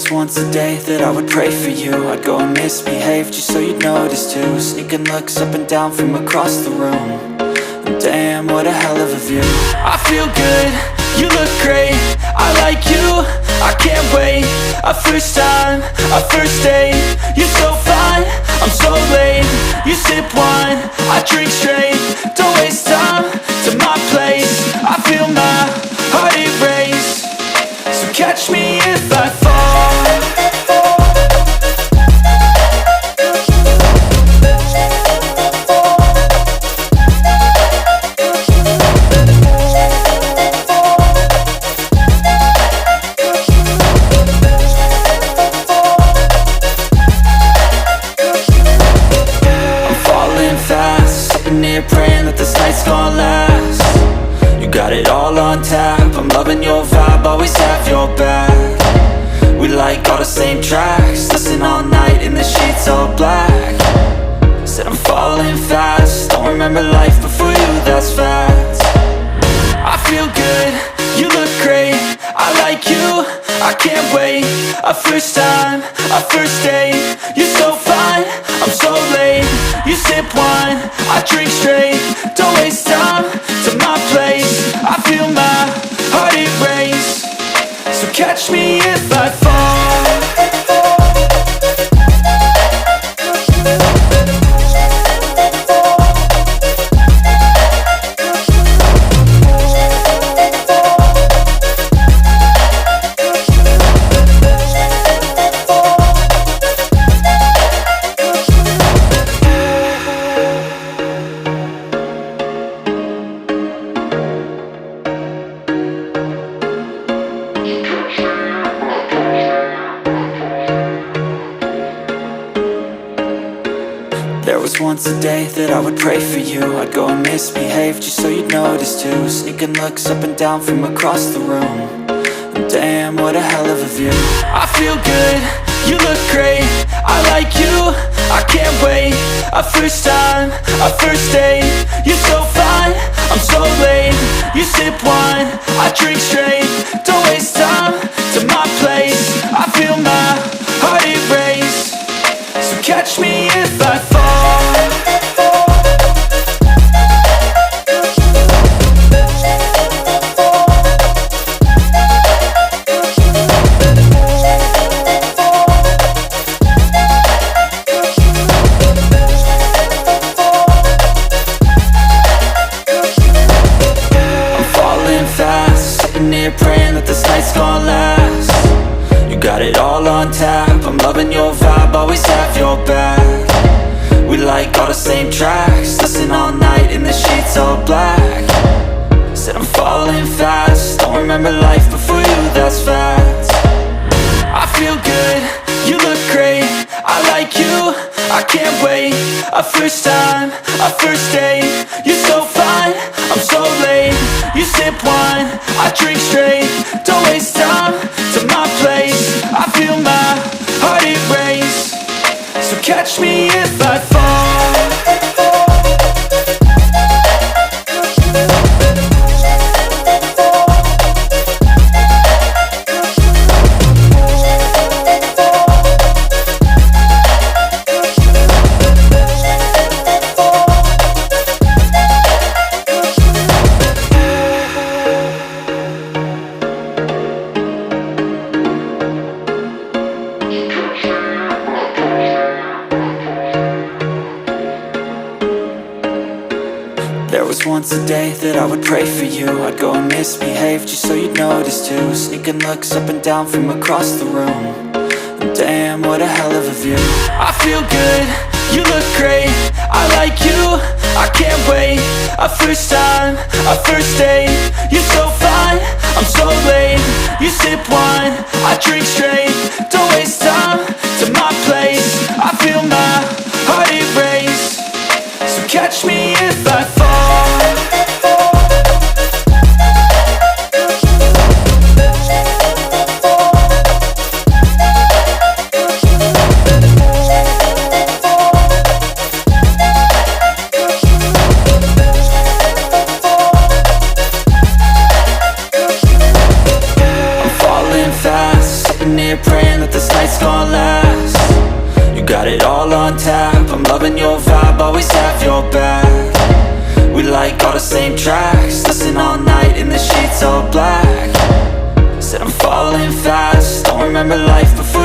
was once a day that I would pray for you. I'd go and misbehave just so you'd notice too. Sneaking looks up and down from across the room. And damn, what a hell of a view. I feel good, you look great, I like you, I can't wait. A first time, a first date, you're so fine, I'm so late. You sip wine, I drink straight, don't waste time to my place. I feel my heart erase, so catch me if I fall. Praying that this night's gonna last. You got it all on tap, I'm loving your vibe, always have your back. We like all the same tracks, listen all night in the sheets all black. Said I'm falling fast, don't remember life before you, that's fact. I feel good, you look great, I like you, I can't wait. A first time, a first date, you're so fine, I'm so late. You sip wine, I drink straight, don't waste time to my place. I feel my heart erase, so catch me if I fall. There was once a day that I would pray for you. I'd go and misbehave just so you'd notice too. Sneaking looks up and down from across the room. And damn, what a hell of a view. I feel good, you look great, I like you, I can't wait. A first time, a first date, you're so fine, I'm so late. You sip wine, I drink straight, don't waste time to my place. I feel my heart erase, so catch me if I fall. Praying that this night's gonna last. You got it all on tap, I'm loving your vibe, always have your back. We like all the same tracks, listen all night in the sheets all black. Said I'm falling fast, don't remember life before you, that's fact. I feel good, you look great, I like you, I can't wait. A first time, a first date, you're so fine, I'm so late. You sip wine, I drink straight, don't waste time to my place. I feel my heart erase, so catch me if I fall. There was once a day that I would pray for you. I'd go and misbehave just so you'd notice too. Sneaking looks up and down from across the room. And damn, what a hell of a view. I feel good, you look great, I like you, I can't wait. A first time, a first date, you're so fine, I'm so late. You sip wine, I drink straight, don't waste time to my place. I feel my heart erase, so catch me if I fall. Praying that the all on tap. I'm loving your vibe, always have your back. We like all the same tracks, listen all night in the sheets all black. Said I'm falling fast, don't remember life before